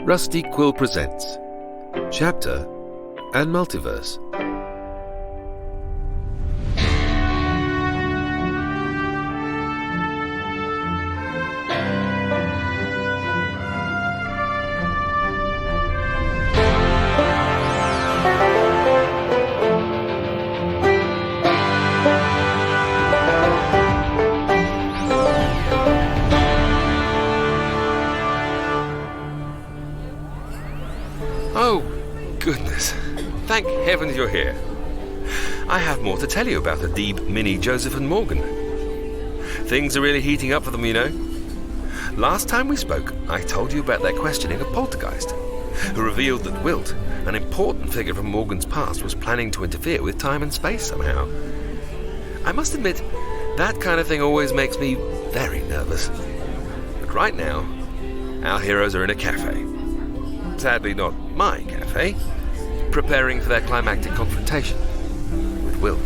Rusty Quill presents Chapter and Multiverse. Oh, goodness. Thank heavens you're here. I have more to tell you about the Deeb, Minnie, Joseph and Morgan. Things are really heating up for them, you know. Last time we spoke, I told you about their questioning of Poltergeist, who revealed that Wilt, an important figure from Morgan's past, was planning to interfere with time and space somehow. I must admit, that kind of thing always makes me very nervous. But right now, our heroes are in a cafe. Sadly not my cafe, preparing for their climactic confrontation with Wilt.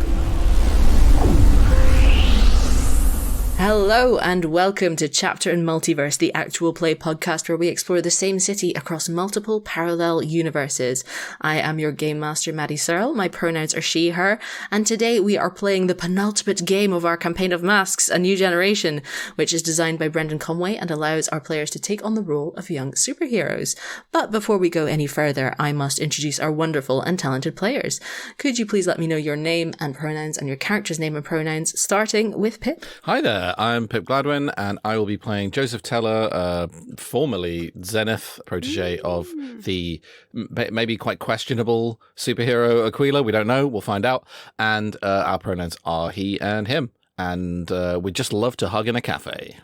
Hello and welcome to Chapter and Multiverse, the actual play podcast where we explore the same city across multiple parallel universes. I am your Game Master Maddy Searle, my pronouns are she, her, and today we are playing the penultimate game of our campaign of Masks, A New Generation, which is designed by Brendan Conway and allows our players to take on the role of young superheroes. But before we go any further, I must introduce our wonderful and talented players. Could you please let me know your name and pronouns and your character's name and pronouns, starting with Pip? Hi there, I'm Pip Gladwin, and I will be playing Joseph Teller, formerly Zenith, protege of the maybe quite questionable superhero Aquila. We don't know, we'll find out. And our pronouns are he and him. And we'd just love to hug in a cafe.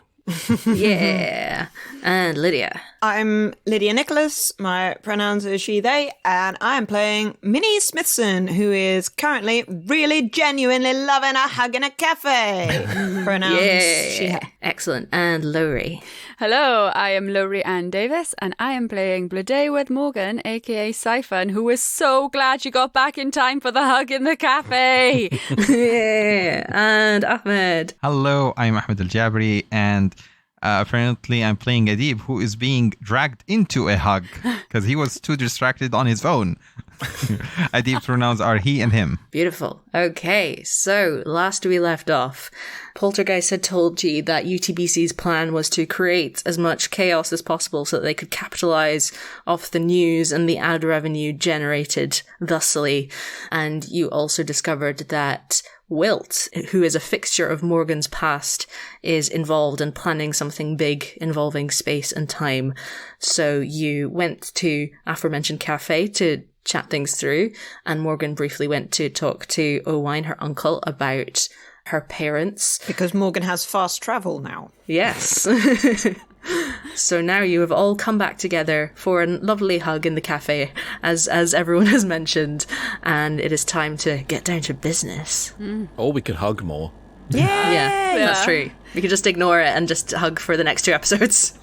Yeah. And Lydia. I'm Lydia Nicholas, my pronouns are she, they, and I'm playing Minnie Smithson, who is currently really genuinely loving a hug in a cafe. Pronouns she, her. Excellent. And Lowri. Hello, I am Lowri Ann Davies, and I am playing Blade with Morgan, aka Siphon, who is so glad she got back in time for the hug in the cafe. Yeah. And Ahmed. Hello, I'm Ahmed Aljabry, and apparently I'm playing Adib, who is being dragged into a hug because he was too distracted on his phone. Adib's pronouns are he and him. Beautiful. Okay, so last we left off, Poltergeist had told G that UTBC's plan was to create as much chaos as possible so that they could capitalize off the news and the ad revenue generated thusly. And you also discovered that Wilt, who is a fixture of Morgan's past, is involved in planning something big involving space and time. So you went to aforementioned cafe to chat things through, and Morgan briefly went to talk to Owain, her uncle, about her parents. Because Morgan has fast travel now. Yes. So now you have all come back together for a lovely hug in the cafe, as everyone has mentioned, and it is time to get down to business. Or we could hug more. Yeah, that's true. We could just ignore it and just hug for the next 2 episodes.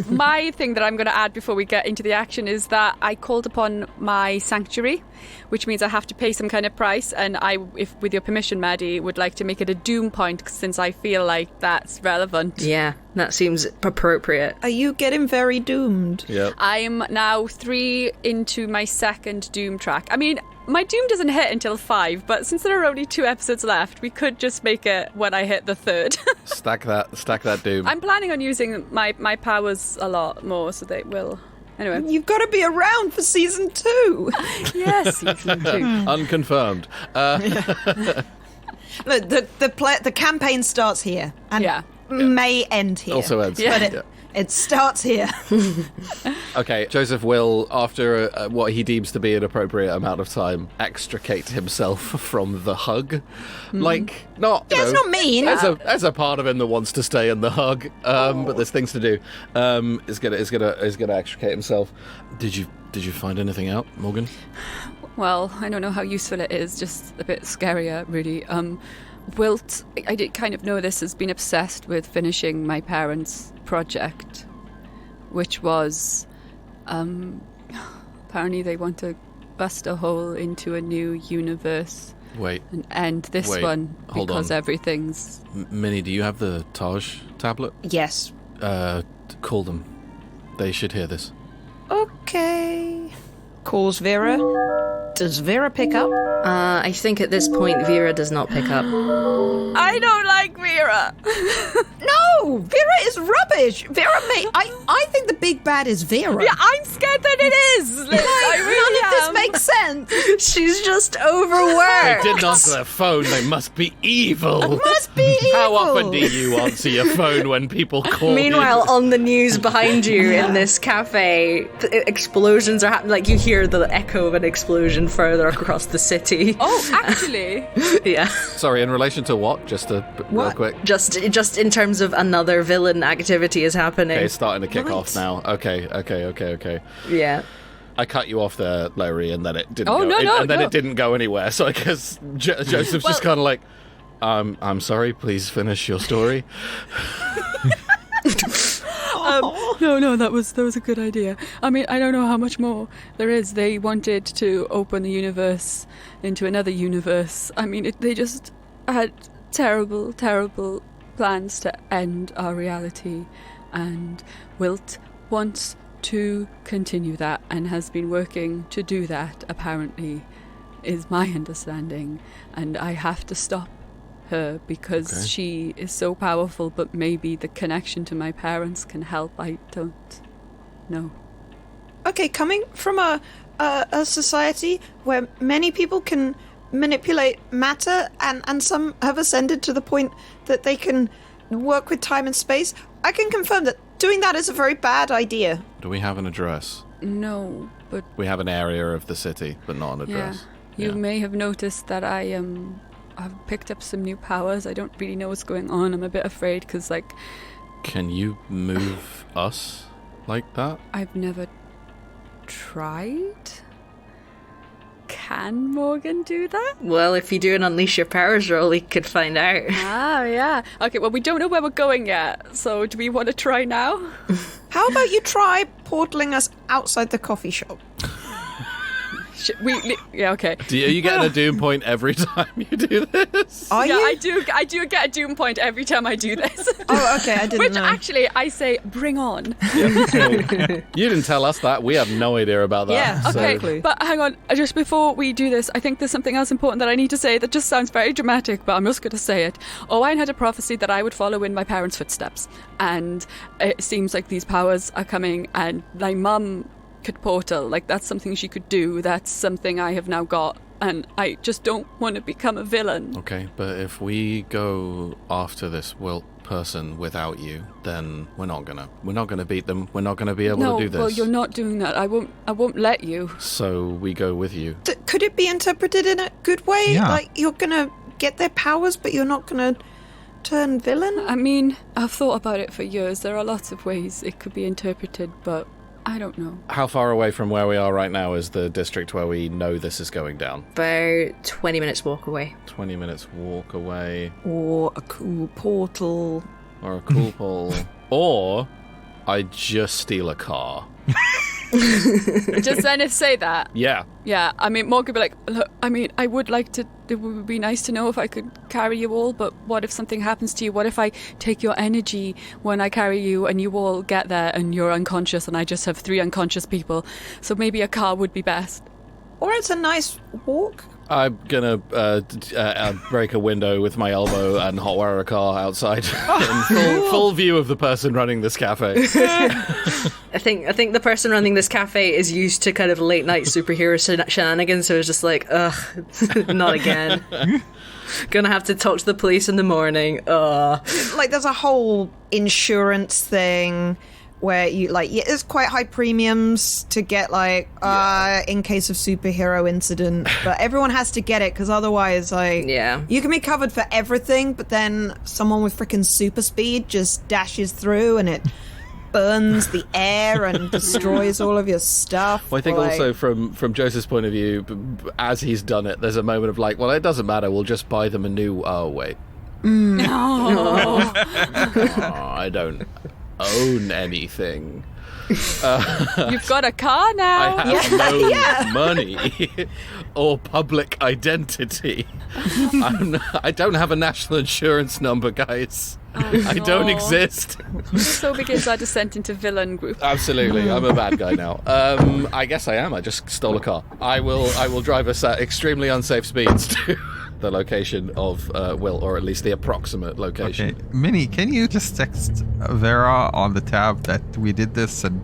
My thing that I'm going to add before we get into the action is that I called upon my sanctuary, which means I have to pay some kind of price, and I, if with your permission, Maddy, would like to make it a doom point since I feel like that's relevant. Yeah, that seems appropriate. Are you getting very doomed? Yep. I'm now 3 into my second doom track. I mean, my doom doesn't hit until 5, but since there are only 2 episodes left, we could just make it when I hit the 3rd. Stack that doom. I'm planning on using my powers a lot more, so they will. Anyway. You've got to be around for season 2. Yes, season 2. Unconfirmed. Look, the campaign starts here and may end here. Also ends. But it starts here. Okay, Joseph will, after what he deems to be an appropriate amount of time, extricate himself from the hug. Like, not... Yeah, it's not mean. As a part of him that wants to stay in the hug, but there's things to do. Is gonna extricate himself. Did you find anything out, Morgan? Well, I don't know how useful it is, just a bit scarier, really. Wilt, I did kind of know this, has been obsessed with finishing my parents' project, which was, apparently they want to bust a hole into a new universe. Wait. And end this one because everything's... Minnie, do you have the Taj tablet? Yes. Call them. They should hear this. Okay. Calls Vera. Does Vera pick up? I think at this point Vera does not pick up. I don't like Vera. No! Vera is rubbish! Vera may... I think the big bad is Vera. Yeah, I'm scared that it is. Liz. I really None of this makes sense. She's just overworked. They didn't answer their phone. They must be evil. Must be evil. How often do you answer your phone when people call Meanwhile, you? on the news behind you in this cafe, explosions are happening. Like, you hear the echo of an explosion further across the city. Oh, actually. Yeah. Sorry, in relation to what? Just real quick. Just in terms of another villain activity is happening. Okay, it's starting to kick off now. Okay. Yeah. I cut you off there, Lowri, and then it didn't Oh, go. no, and then no. it didn't go anywhere. So I guess Joseph's just kind of like, I'm sorry, please finish your story. No, that was a good idea. I mean, I don't know how much more there is. They wanted to open the universe into another universe. I mean, they just had terrible, terrible plans to end our reality. And Wilt wants to continue that and has been working to do that, apparently, is my understanding. And I have to stop her because she is so powerful, but maybe the connection to my parents can help. I don't know. Okay, coming from a society where many people can manipulate matter and some have ascended to the point that they can work with time and space, I can confirm that doing that is a very bad idea. Do we have an address? No, but We have an area of the city, but not an address. You may have noticed that I've picked up some new powers. I don't really know what's going on. I'm a bit afraid because, like... Can you move us like that? I've never tried. Can Morgan do that? Well, if you do an Unleash Your Powers roll, we could find out. Ah, yeah. Okay, well, we don't know where we're going yet. So do we want to try now? How about you try portaling us outside the coffee shop? Yeah, okay. Are you getting a doom point every time you do this? Are Yeah, you? I do get a doom point every time I do this. Oh, okay, I didn't Which know. actually, I say, bring on. You didn't tell us that. We have no idea about that. Yeah, so- Okay, but hang on. Just before we do this, I think there's something else important that I need to say that just sounds very dramatic, but I'm just going to say it. Owain had a prophecy that I would follow in my parents' footsteps, and it seems like these powers are coming, and my mum could portal. Like, that's something she could do. That's something I have now got, and I just don't want to become a villain. Okay, but if we go after this Wilt person without you, then we're not gonna beat them. We're not gonna be able to do this. Well, you're not doing that. I won't let you. So we go with you. Could it be interpreted in a good way? Yeah. Like, you're gonna get their powers, but you're not gonna turn villain? I mean, I've thought about it for years. There are lots of ways it could be interpreted, but I don't know. How far away from where we are right now is the district where we know this is going down? About 20 minutes walk away. 20 minutes walk away. Or a cool portal. Or a cool pull. Or I just steal a car. Does Zenith say that? Yeah. Yeah, I mean, Morgan would be like, look, I mean, I would like to, it would be nice to know if I could carry you all, but what if something happens to you? What if I take your energy when I carry you and you all get there and you're unconscious and I just have 3 unconscious people? So maybe a car would be best. Or it's a nice walk. I'm gonna break a window with my elbow and hotwire a car outside in full view of the person running this cafe. I think the person running this cafe is used to kind of late night superhero shenanigans, so it's just like, ugh, not again. Gonna have to talk to the police in the morning. Like, there's a whole insurance thing where you, like, it's quite high premiums to get, like, in case of superhero incident, but everyone has to get it because otherwise, like, you can be covered for everything, but then someone with freaking super speed just dashes through and it burns the air and destroys all of your stuff. Well, I think also from Joseph's point of view, as he's done it, there's a moment of like, well, it doesn't matter, we'll just buy them a new... Oh, wait. No. I don't... own anything. You've got a car now. I have no money or public identity. I don't have a national insurance number, guys. I don't exist. So begins our descent into villain group. Absolutely, I'm a bad guy now. I guess I am. I just stole a car. I will drive us at extremely unsafe speeds to the location of Wilt, or at least the approximate location. Okay, Minnie, can you just text Vera on the tab that we did this, and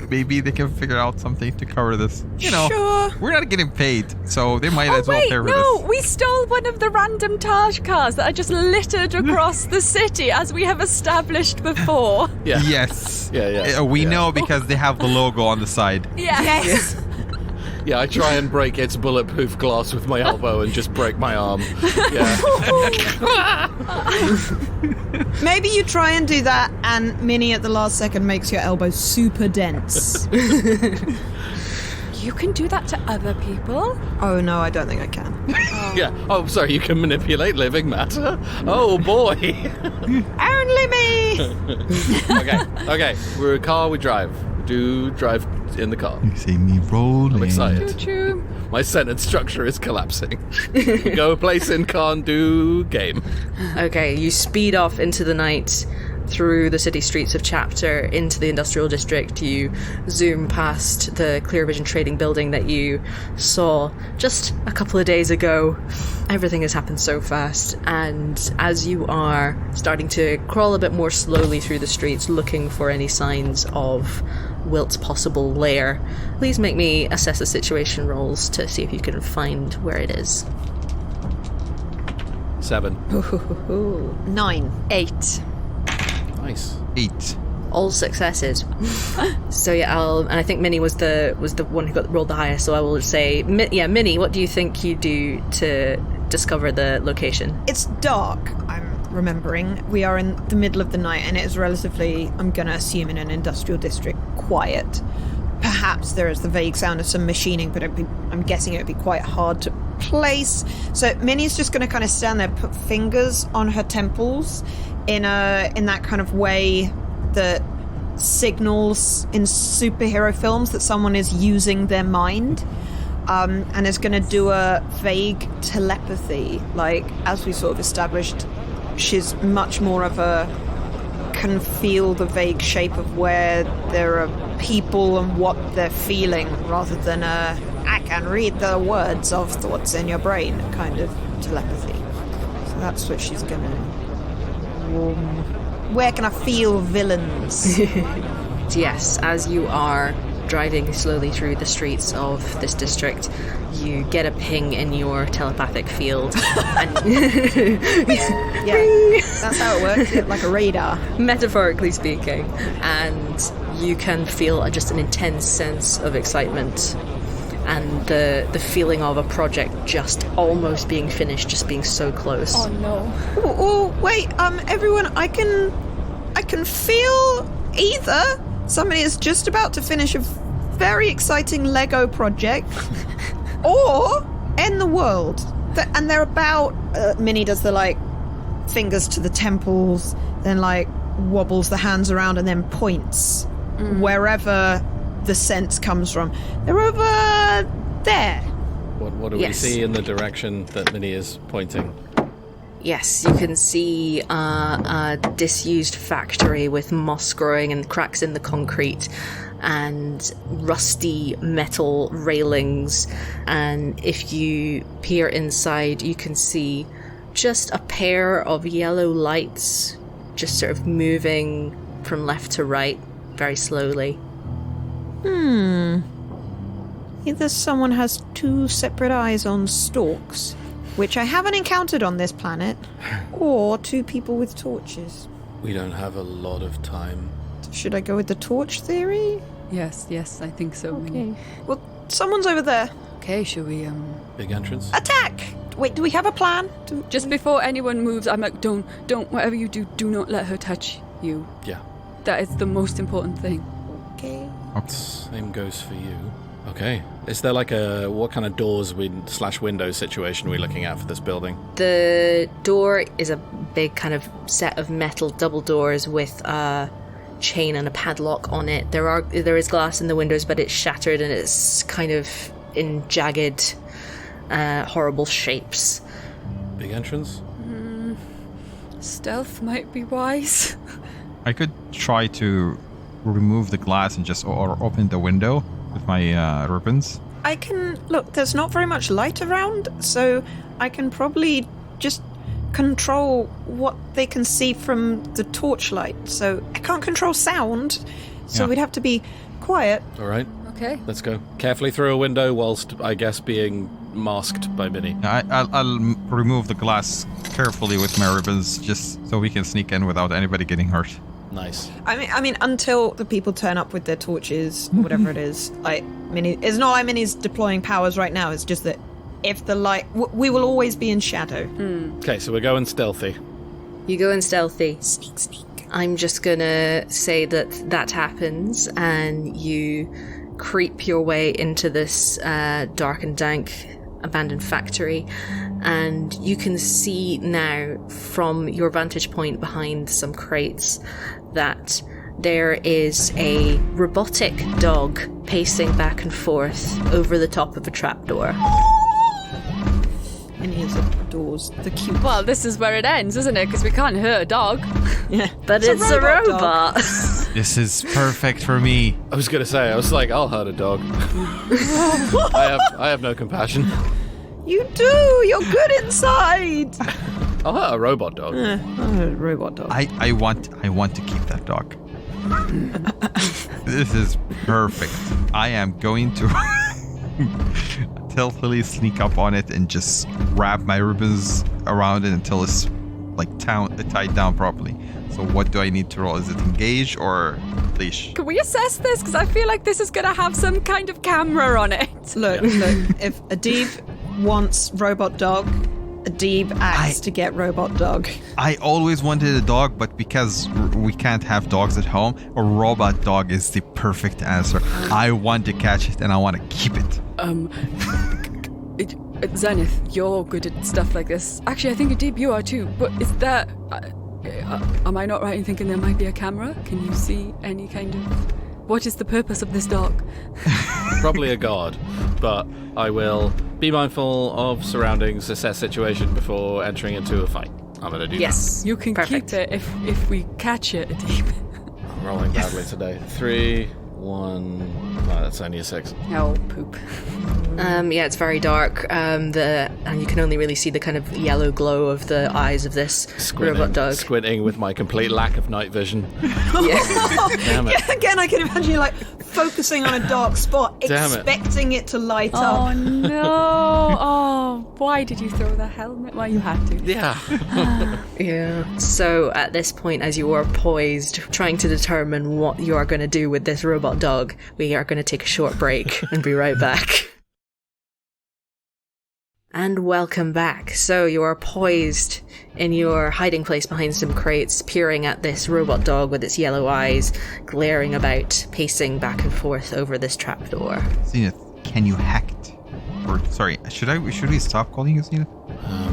maybe they can figure out something to cover this? You know, Sure. we're not getting paid, so they might Oh as well wait, pay for no! this. We stole one of the random Taj cars that are just littered across the city, as we have established before. Yeah. Yes. Yeah. We Yeah. know because they have the logo on the side. Yes. Yeah, I try and break its bulletproof glass with my elbow and just break my arm. Yeah. Maybe you try and do that, and Minnie at the last second makes your elbow super dense. You can do that to other people. Oh no, I don't think I can. Yeah. Oh, sorry, you can manipulate living matter? Oh, boy. Only me! Okay. We're a car, we drive. We do drive in the car. You see me rolling. I'm excited. True. My sentence structure is collapsing. Go place in car and do game. Okay, you speed off into the night through the city streets of Chapter into the industrial district. You zoom past the Clear Vision trading building that you saw just a couple of days ago. Everything has happened so fast, and as you are starting to crawl a bit more slowly through the streets looking for any signs of Wilt's possible lair, please make me assess the situation rolls to see if you can find where it is. 7. 9. 8. Nice. 8. All successes. So yeah, and I think Minnie was the one who rolled the highest. So I will say, Minnie, what do you think you do to discover the location? It's dark, I'm remembering. We are in the middle of the night, and it is relatively, I'm going to assume, in an industrial district, quiet. Perhaps there is the vague sound of some machining, but I'm guessing it would be quite hard to place. So Minnie's just going to kind of stand there, put fingers on her temples in that kind of way that signals in superhero films that someone is using their mind. And is going to do a vague telepathy. Like, as we sort of established, she's much more of can feel the vague shape of where there are people and what they're feeling, rather than I can read the words of thoughts in your brain kind of telepathy. So that's what she's going to... Where can I feel villains? Yes, as you are driving slowly through the streets of this district, you get a ping in your telepathic field. Yeah, that's how it works, like a radar. Metaphorically speaking. And you can feel just an intense sense of excitement. And the feeling of a project just almost being finished, just being so close. Oh no. Oh, wait, everyone, I can feel either somebody is just about to finish a very exciting Lego project, or end the world. And they're about... Minnie does the, like, fingers to the temples, then, like, wobbles the hands around and then points wherever the sense comes from. They're over there. What do Yes. we see in the direction that Minnie is pointing? Yes, you can see a disused factory with moss growing and cracks in the concrete and rusty metal railings. And if you peer inside, you can see just a pair of yellow lights just sort of moving from left to right very slowly. Either someone has two separate eyes on stalks, which I haven't encountered on this planet, or two people with torches. We don't have a lot of time. Should I go with the torch theory? Yes, I think so. Okay. Well, someone's over there. Okay, shall we Big entrance? Attack! Wait, do we have a plan? just before anyone moves, I'm like, don't, whatever you do not let her touch you. Yeah. That is the most important thing. Okay. Same goes for you. Okay. Is there like what kind of doors / window situation are we looking at for this building? The door is a big kind of set of metal double doors with a chain and a padlock on it. There is glass in the windows, but it's shattered and it's kind of in jagged, horrible shapes. Big entrance? Stealth might be wise. I could try to remove the glass and just or open the window with my ribbons. I can... Look, there's not very much light around, so I can probably just control what they can see from the torchlight. So I can't control sound, so we'd have to be quiet. All right. Okay. Let's go. Carefully through a window whilst, I guess, being masked by Minnie. I'll remove the glass carefully with my ribbons just so we can sneak in without anybody getting hurt. Nice. I mean, until the people turn up with their torches, or whatever it is. Like, Minnie... It's not like Minnie's deploying powers right now, it's just that if the light... We will always be in shadow. Okay, so we're going stealthy. You go in stealthy. Sneak. I'm just gonna say that happens, and you creep your way into this dark and dank abandoned factory, and you can see now from your vantage point behind some crates that there is a robotic dog pacing back and forth over the top of a trapdoor. Minnie is adores the cute... Well, this is where it ends, isn't it? Because we can't hurt a dog. Yeah. But it's a robot. This is perfect for me. I was going to say, I was like, I'll hurt a dog. I have no compassion. You do! You're good inside! I'll hurt a robot dog. Robot dog. I want to keep that dog. This is perfect. I am going to stealthily sneak up on it and just wrap my ribbons around it until it's like tied down properly. So what do I need to roll? Is it engage or leash? Can we assess this? Because I feel like this is going to have some kind of camera on it. Look, if Adib wants robot dog, Adib acts to get robot dog. I always wanted a dog, but because we can't have dogs at home, a robot dog is the perfect answer. I want to catch it and I want to keep it. Zenith, you're good at stuff like this. Actually, I think Adib, you are too. But is there... am I not right in thinking there might be a camera? Can you see any kind of... What is the purpose of this dog? Probably a guard, but I will be mindful of surroundings, assess situation before entering into a fight. I'm going to do Yes. You can Perfect. keep it if we catch it, Adib. that. I'm rolling badly today. 3, 1... No, that's only a 6. Oh, poop. Yeah, it's very dark. And you can only really see the kind of yellow glow of the eyes of this robot dog. Squinting with my complete lack of night vision. Yeah. Damn it. Yeah, again, I can imagine you like focusing on a dark spot, Damn it. expecting it to light Oh, up. no. Oh, why did you throw the helmet? Well, you had to. Yeah. Yeah. So at this point, as you are poised, trying to determine what you are going to do with this robot dog, we are going to take a short break and be right back. And welcome back. So you are poised in your hiding place behind some crates, peering at this robot dog with its yellow eyes, glaring about, pacing back and forth over this trapdoor. Zenith, can you hack it? Or sorry, should we stop calling you Zenith?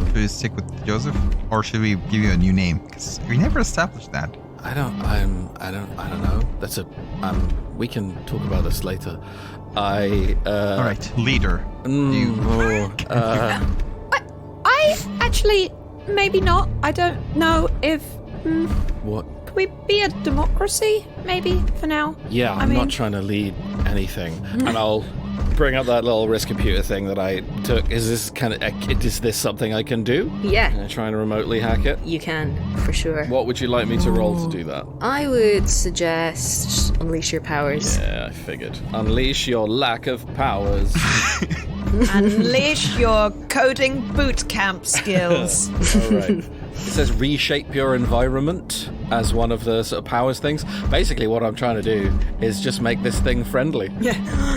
Should we stick with Joseph, or should we give you a new name? Because we never established that. I don't know. That's we can talk about this later. All right, leader. I actually, maybe not. I don't know if... What? Could we be a democracy, maybe, for now? Yeah, I'm not trying to lead anything. And I'll bring up that little wrist computer thing that I took. Is this something I can do? Yeah, Can I try and remotely hack it? you can, for sure. What would you like me to roll to do that? I would suggest unleash your powers. Yeah, I figured. Unleash your lack of powers. Unleash your coding boot camp skills. All right. It says reshape your environment as one of the sort of powers things. Basically, what I'm trying to do is just make this thing friendly. Yeah.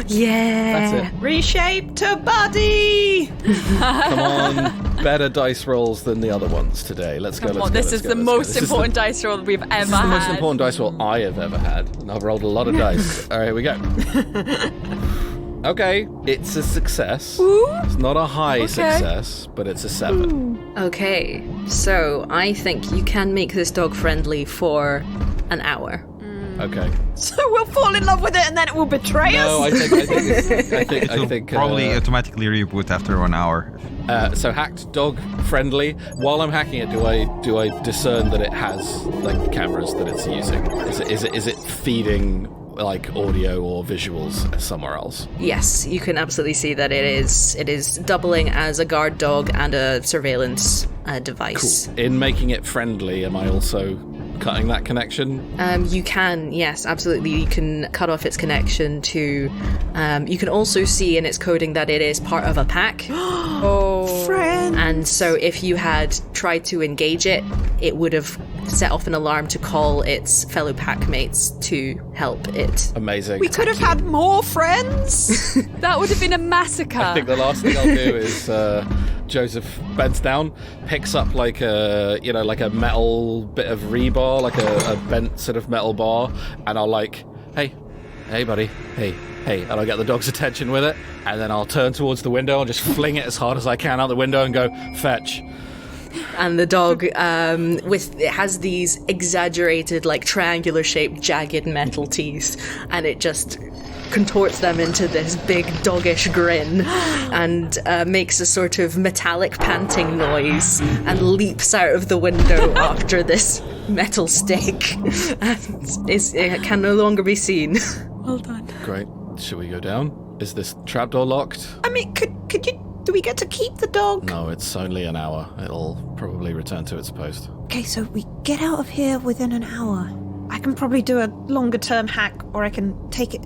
That's it. Reshape to body! Come on. Better dice rolls than the other ones today. Let's go. This is the most important dice roll we've ever This is the had. most important dice roll I have ever had. And I've rolled a lot of dice. All right, here we go. Okay, it's a success. Ooh. It's not a high success, but it's a 7. Okay, so I think you can make this dog friendly for an hour. Okay. So we'll fall in love with it and then it will betray No, us? I think Probably automatically reboot after 1 hour. so hacked dog friendly. While I'm hacking it, do I discern that it has like cameras that it's using? Is it feeding like audio or visuals somewhere else? Yes, you can absolutely see that it is doubling as a guard dog and a surveillance device. Cool. In making it friendly, am I also cutting that connection? You can, yes, absolutely. You can cut off its connection to. You can also see in its coding that it is part of a pack. Friend. And so if you had tried to engage it, it would have set off an alarm to call its fellow pack mates to help it. Amazing. We could have had more friends. That would have been a massacre. I think the last thing I'll do is Joseph bends down, picks up like a metal bit of rebar, like a bent sort of metal bar, and I'll like, hey buddy, hey, and I'll get the dog's attention with it, and then I'll turn towards the window and just fling it as hard as I can out the window and go, fetch. And the dog, it has these exaggerated, like triangular shaped, jagged metal teeth, and it just contorts them into this big doggish grin and makes a sort of metallic panting noise and leaps out of the window after this metal stick and it can no longer be seen. Well done. Great. Should we go down? Is this trapdoor locked? I mean, could you... Do we get to keep the dog? No, it's only an hour. It'll probably return to its post. Okay, so we get out of here within an hour. I can probably do a longer term hack, or I can take it.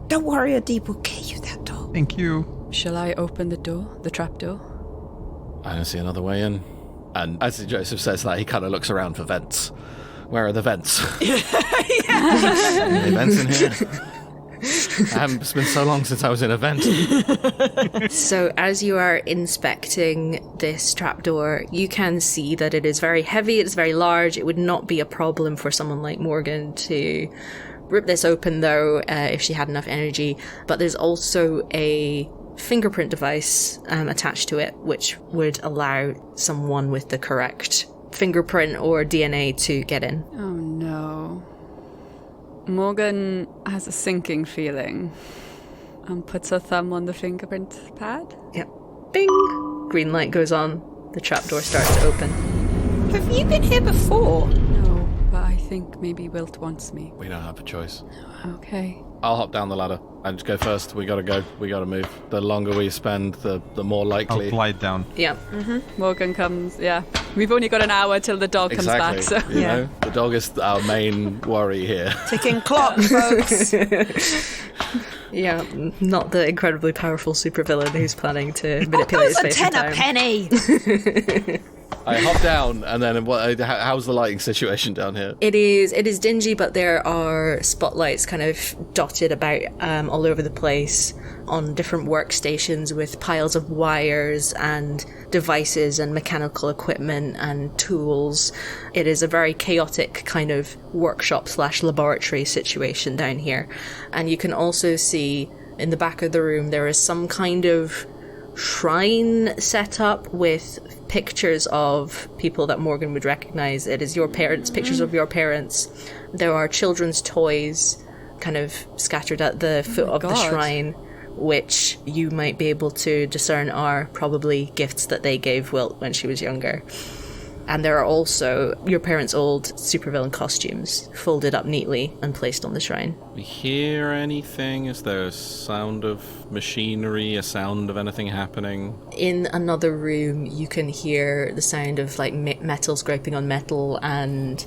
Don't worry, Adib, we'll get you that dog. Thank you. Shall I open the door, the trap door? I don't see another way in. And as Joseph says that, he kind of looks around for vents. Where are the vents? Any vents in here? It's been so long since I was in a vent. So as you are inspecting this trapdoor, you can see that it is very heavy, it's very large. It would not be a problem for someone like Morgan to rip this open, though, if she had enough energy. But there's also a fingerprint device attached to it, which would allow someone with the correct fingerprint or DNA to get in. Oh no. Morgan has a sinking feeling and puts her thumb on the fingerprint pad. Yep. Bing! Green light goes on. The trapdoor starts to open. Have you been here before? No, but I think maybe Wilt wants me. We don't have a choice. Okay. I'll hop down the ladder and just go first. We gotta go. We gotta move. The longer we spend, the more likely. I'll glide down. Yeah. Morgan comes, yeah. We've only got an hour till the dog comes back, so. You know, the dog is our main worry here. Ticking clock, folks. Yeah, not the incredibly powerful supervillain who's planning to manipulate That was space a and tenner time. penny. I hop down, and then how's the lighting situation down here? It is dingy, but there are spotlights kind of dotted about all over the place on different workstations with piles of wires and devices and mechanical equipment and tools. It is a very chaotic kind of workshop/laboratory situation down here. And you can also see in the back of the room there is some kind of shrine set up with pictures of people that Morgan would recognize. It is your parents, pictures of your parents. There are children's toys kind of scattered at the foot of the shrine, which you might be able to discern are probably gifts that they gave Wilt when she was younger. And there are also your parents' old supervillain costumes folded up neatly and placed on the shrine. We hear anything? Is there a sound of machinery, a sound of anything happening? In another room, you can hear the sound of like metal scraping on metal and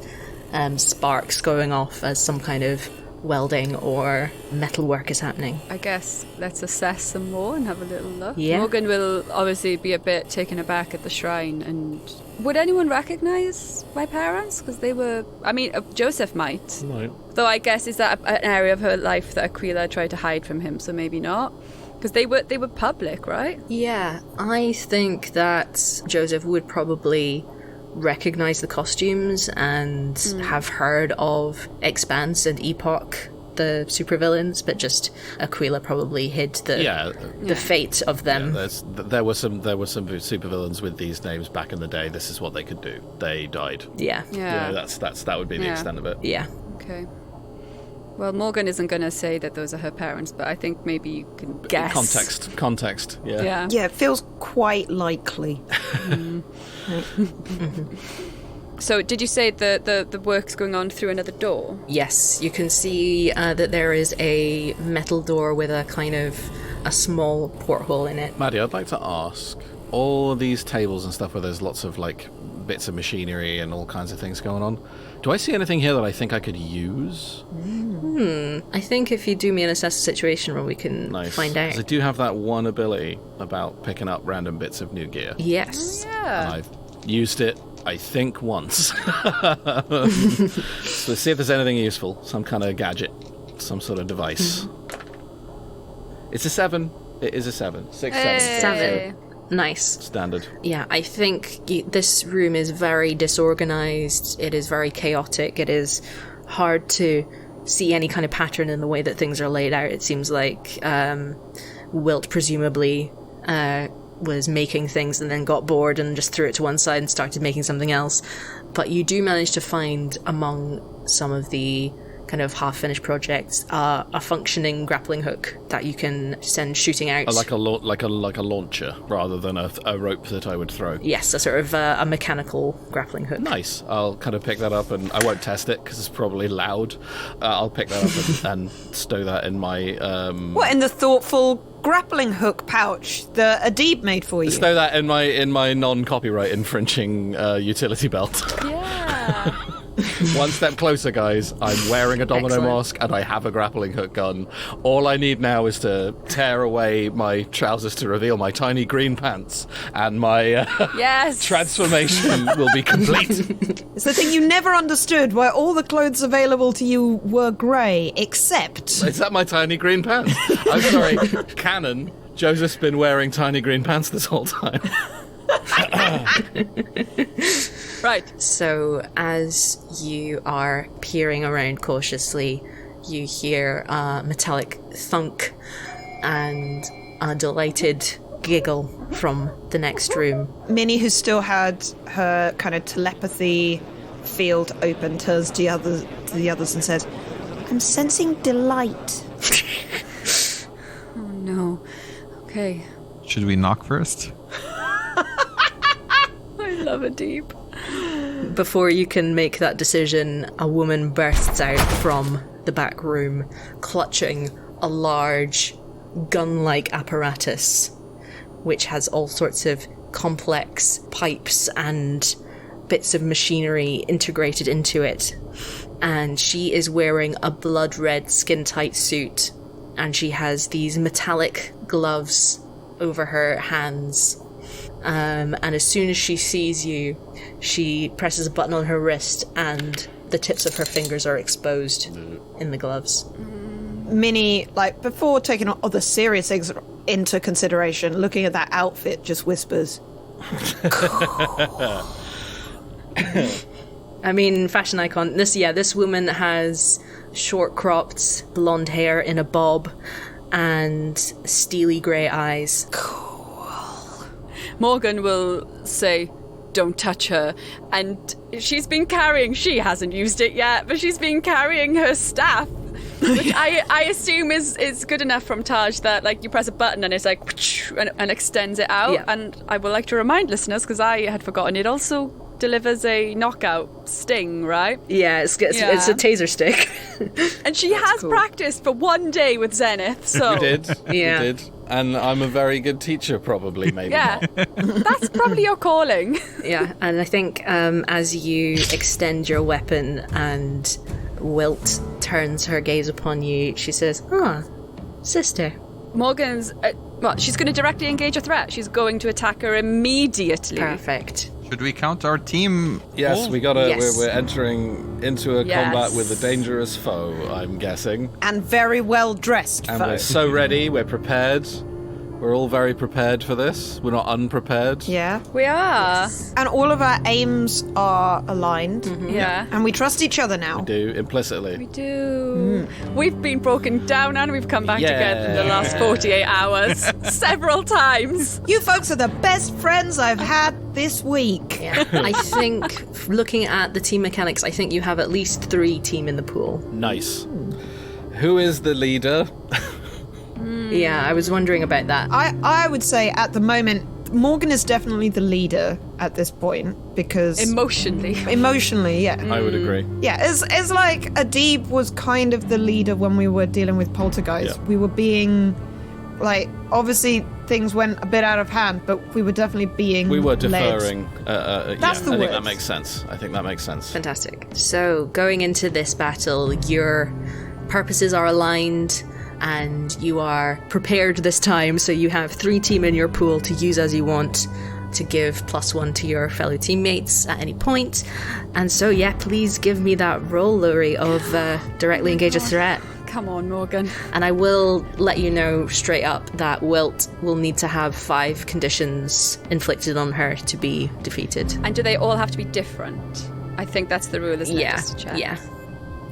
sparks going off as some kind of welding or metalwork is happening. I guess let's assess some more and have a little look. Yeah. Morgan will obviously be a bit taken aback at the shrine. And would anyone recognize my parents? Because they were, I mean, Joseph might. No. Though I guess is that an area of her life that Aquila tried to hide from him, so maybe not. Because they were public, right? Yeah, I think that Joseph would probably recognize the costumes and have heard of Expanse and Epoch, the supervillains, but just Aquila probably hid the fate of them. Yeah, there were some supervillains with these names back in the day. This is what they could do. They died. Yeah. Yeah. You know, that would be the extent of it. Yeah. Okay. Well, Morgan isn't going to say that those are her parents, but I think maybe you can guess. Context, yeah. Yeah, it feels quite likely. So did you say the work's going on through another door? Yes, you can see that there is a metal door with a kind of a small porthole in it. Maddie, I'd like to ask, all of these tables and stuff where there's lots of like bits of machinery and all kinds of things going on, do I see anything here that I think I could use? I think if you do me an assess the situation roll, we can find out. 'Cause I do have that one ability about picking up random bits of new gear. Yes. And I've used it, I think, once. So let's see if there's anything useful. Some kind of gadget. Some sort of device. It's a 7. It is a 7. 6, 7. 7. Nice. Standard. Yeah, I think this room is very disorganized. It is very chaotic. It is hard to see any kind of pattern in the way that things are laid out. It seems like Wilt presumably was making things and then got bored and just threw it to one side and started making something else. But you do manage to find among some of the kind of half-finished projects a functioning grappling hook that you can send shooting out. Like a launcher rather than a rope that I would throw. Yes, a sort of a mechanical grappling hook. Nice. I'll kind of pick that up, and I won't test it because it's probably loud. I'll pick that up and stow that in my... What, in the thoughtful grappling hook pouch that Adib made for you? Stow that in my non-copyright infringing utility belt. Yeah. One step closer, guys. I'm wearing a domino mask and I have a grappling hook gun. All I need now is to tear away my trousers to reveal my tiny green pants, and my transformation will be complete. It's the thing you never understood, why all the clothes available to you were grey, except... Is that my tiny green pants? I'm sorry, canon. Joseph's been wearing tiny green pants this whole time. Right. So as you are peering around cautiously, you hear a metallic thunk and a delighted giggle from the next room. Minnie, who still had her kind of telepathy field open, turns to the others and says, "I'm sensing delight." Oh no. Okay. Should we knock first? I love Adib. Before you can make that decision, a woman bursts out from the back room, clutching a large gun-like apparatus, which has all sorts of complex pipes and bits of machinery integrated into it. And she is wearing a blood-red skin-tight suit, and she has these metallic gloves over her hands. And as soon as she sees you, she presses a button on her wrist and the tips of her fingers are exposed in the gloves. Minnie, like, before taking other serious things into consideration, looking at that outfit, just whispers, I mean, fashion icon. This woman has short-cropped blonde hair in a bob and steely grey eyes. Morgan will say, "Don't touch her." And she hasn't used it yet, but she's been carrying her staff, which I assume is good enough from Taj that, like, you press a button and it's like, and extends it out. Yeah. And I would like to remind listeners, because I had forgotten, it also delivers a knockout sting, right? Yeah, it's a taser stick. And she has practiced for one day with Zenith, so... You did. Yeah. You did. And I'm a very good teacher, probably, maybe Yeah, not. that's probably your calling. Yeah, and I think as you extend your weapon and Wilt turns her gaze upon you, she says, sister. Morgan's... she's going to directly engage a threat. She's going to attack her immediately. Perfect. Should we count our team? Yes, we gotta. Yes. We're entering into a combat with a dangerous foe, I'm guessing. and very well dressed. And we're so ready. We're prepared. We're all very prepared for this. We're not unprepared. Yeah. We are. And all of our aims are aligned. Yeah. And we trust each other now. Do implicitly. We do. We've been broken down and we've come back together in the last 48 hours. Several times. You folks are the best friends I've had this week. Yeah. I think, looking at the team mechanics, I think you have at least 3 team in the pool. Nice. Who is the leader? Yeah, I was wondering about that. I would say at the moment, Morgan is definitely the leader at this point because... Emotionally, yeah. I would agree. Yeah, it's like Adib was kind of the leader when we were dealing with Poltergeist. Yeah. We were being, like, obviously things went a bit out of hand, but we were definitely being We were led. deferring. That's the I think word. that makes sense. Fantastic. So, going into this battle, your purposes are aligned and you are prepared this time, so you have 3 team in your pool to use as you want to give +1 to your fellow teammates at any point. And so, yeah, please give me that roll, Lowri, of directly engage a threat. Come on, Morgan. And I will let you know straight up that Wilt will need to have 5 conditions inflicted on her to be defeated. And do they all have to be different? I think that's the rule, isn't it? Just to check. Yeah.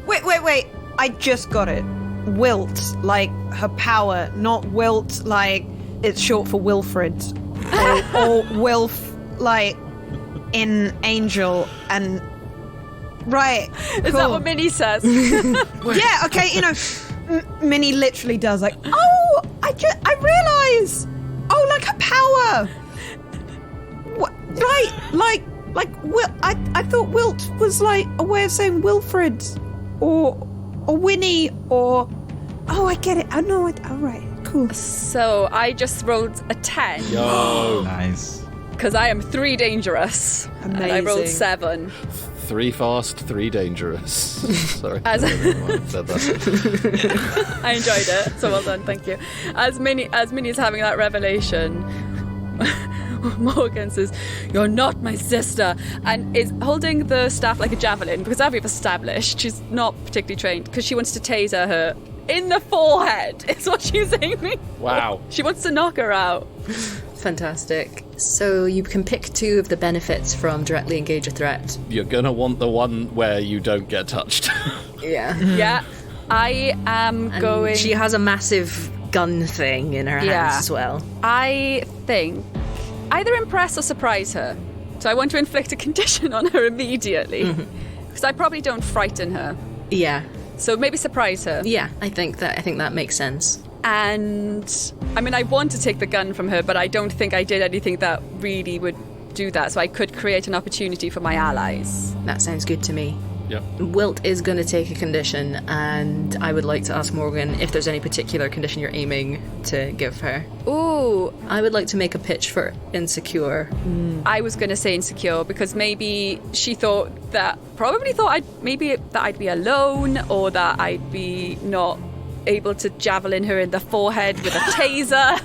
Wait. I just got it. Wilt, like her power, not Wilt, like it's short for Wilfred. or Wilf, like in Angel, and... Right. Is that what Minnie says? Yeah, okay, you know, Minnie literally does, like, oh, I realise! Oh, like her power! What? Right, like, I thought Wilt was like a way of saying Wilfred, or Winnie, or... Oh, I get it. I know it. All right, cool. So I just rolled a 10. Yo. Nice. Because I am 3 dangerous. And I rolled Amazing. 7. 3 fast, 3 dangerous. Sorry. As- Said that. I enjoyed it. So well done, thank you. As Minnie is having that revelation, Morgan says, "You're not my sister," and is holding the staff like a javelin, because as we've established, she's not particularly trained, because she wants to taser her in the forehead, is what she's aiming for. Wow. She wants to knock her out. Fantastic. So you can pick 2 of the benefits from directly engage a threat. You're gonna want the one where you don't get touched. Yeah. Yeah, I am And going... she has a massive gun thing in her Yeah. hands as well. I think either impress or surprise her. So I want to inflict a condition on her immediately, because I probably don't frighten her. Yeah. So maybe surprise her. Yeah, I think that makes sense. And I mean, I want to take the gun from her, but I don't think I did anything that really would do that. So I could create an opportunity for my allies. That sounds good to me. Yep. Wilt is going to take a condition, and I would like to ask Morgan if there's any particular condition you're aiming to give her. Ooh, I would like to make a pitch for insecure. I was going to say insecure, because maybe she probably thought I'd be alone, or that I'd be not able to javelin her in the forehead with a taser.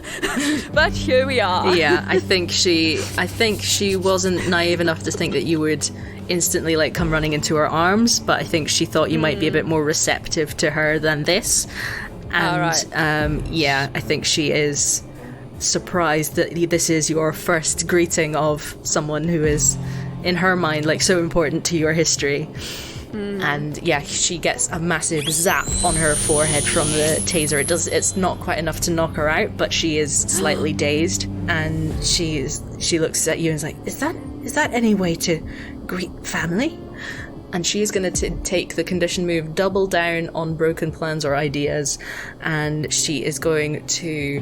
But here we are. Yeah, I think she wasn't naive enough to think that you would instantly like come running into her arms, but I think she thought you might be a bit more receptive to her than this. And Alright. yeah, I think she is surprised that this is your first greeting of someone who is, in her mind, like so important to your history. And yeah, she gets a massive zap on her forehead from the taser. It's not quite enough to knock her out, but she is slightly dazed, and she looks at you and is like, is that any way to greet family? And she's going to take the condition move, double down on broken plans or ideas, and she is going to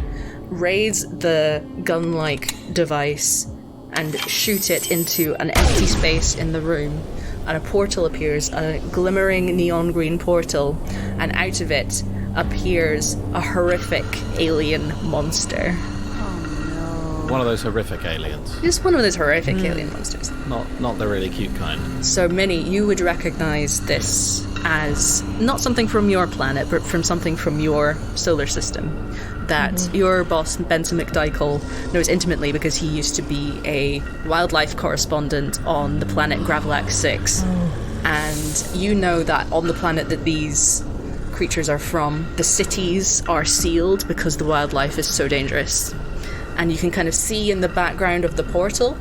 raise the gun-like device and shoot it into an empty space in the room. And a portal appears, a glimmering neon green portal, and out of it appears a horrific alien monster. One of those horrific aliens. Just one of those horrific alien monsters. Not the really cute kind. So, Minnie, you would recognize this as not something from your planet, but from something from your solar system that your boss, Benson McDykel, knows intimately, because he used to be a wildlife correspondent on the planet Gravelax 6. And you know that on the planet that these creatures are from, the cities are sealed because the wildlife is so dangerous. And you can kind of see in the background of the portal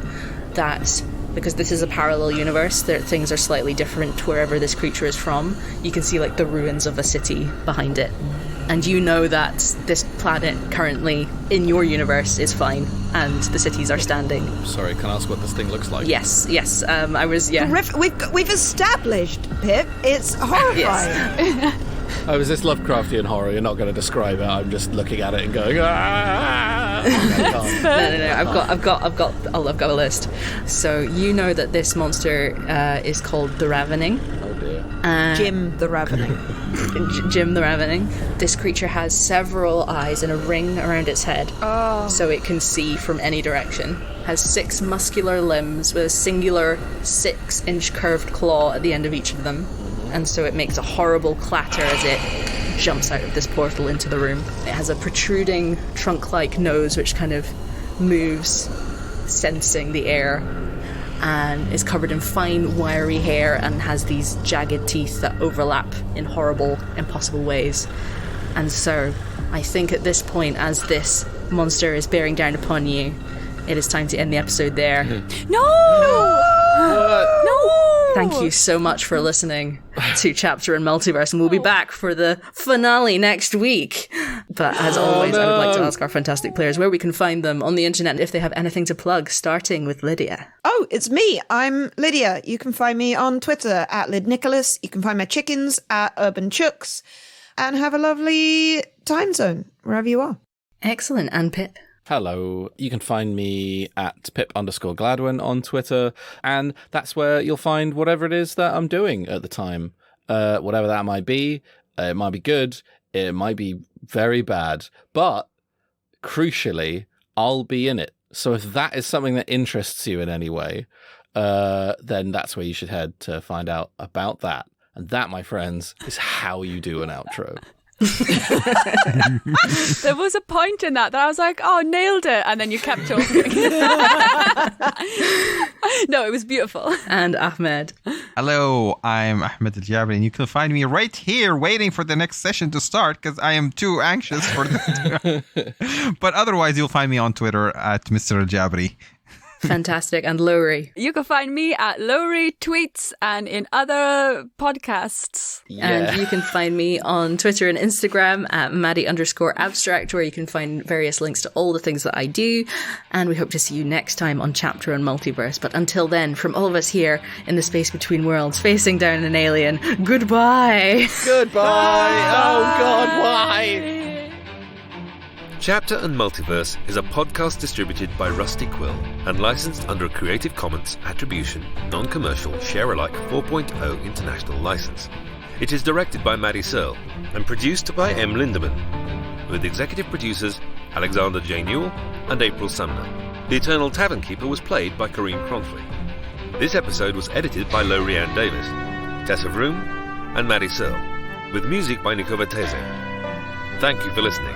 that, because this is a parallel universe, that things are slightly different wherever this creature is from. You can see like the ruins of a city behind it. And you know that this planet currently in your universe is fine, and the cities are standing. Sorry, can I ask what this thing looks like? Yes. I was, yeah. We've established, Pip, it's horrifying. Oh, is this Lovecraftian horror? You're not going to describe it. I'm just looking at it and going, ah! No. I've got a list. So you know that this monster is called the Ravening. Oh dear. Jim the Ravening. Jim the Ravening. This creature has several eyes and a ring around its head, so it can see from any direction. Has 6 muscular limbs with a singular 6-inch curved claw at the end of each of them, and so it makes a horrible clatter as it jumps out of this portal into the room. It has a protruding trunk-like nose which kind of moves, sensing the air, and is covered in fine, wiry hair and has these jagged teeth that overlap in horrible, impossible ways. And so, I think at this point, as this monster is bearing down upon you, it is time to end the episode there. No! Thank you so much for listening to Chapter and Multiverse, and we'll be back for the finale next week. But as always, I would like to ask our fantastic players where we can find them on the internet if they have anything to plug, starting with Lydia. Oh, it's me. I'm Lydia. You can find me on Twitter at Lydia Nicholas. You can find my chickens at Urban Chooks. And have a lovely time zone wherever you are. Excellent. And Pip? Hello. You can find me at Pip_Gladwin on Twitter, and that's where you'll find whatever it is that I'm doing at the time. Whatever that might be. It might be good. It might be very bad. But, crucially, I'll be in it. So if that is something that interests you in any way, then that's where you should head to find out about that. And that, my friends, is how you do an outro. There was a point in that I was like, oh, nailed it. And then you kept talking. No, it was beautiful. And Ahmed. Hello, I'm Ahmed Aljabry, and you can find me right here waiting for the next session to start because I am too anxious for this. But otherwise, you'll find me on Twitter at Mr. Aljabry. Fantastic. And Lowri. You can find me at Lowri Tweets and in other podcasts. Yeah. And you can find me on Twitter and Instagram at Maddy_abstract, where you can find various links to all the things that I do. And we hope to see you next time on Chapter and Multiverse. But until then, from all of us here in the space between worlds, facing down an alien, goodbye. Goodbye. Oh, God, why? Chapter and Multiverse is a podcast distributed by Rusty Quill and licensed under a Creative Commons Attribution, Non-Commercial, Share-alike 4.0 International License. It is directed by Maddy Searle and produced by M. Lindemann, with executive producers Alexander J. Newell and April Sumner. The Eternal Tavern Keeper was played by Kareem Cronfley. This episode was edited by Lowri Ann Davies, Tessa Vroom and Maddy Searle, with music by Nico Vertese. Thank you for listening.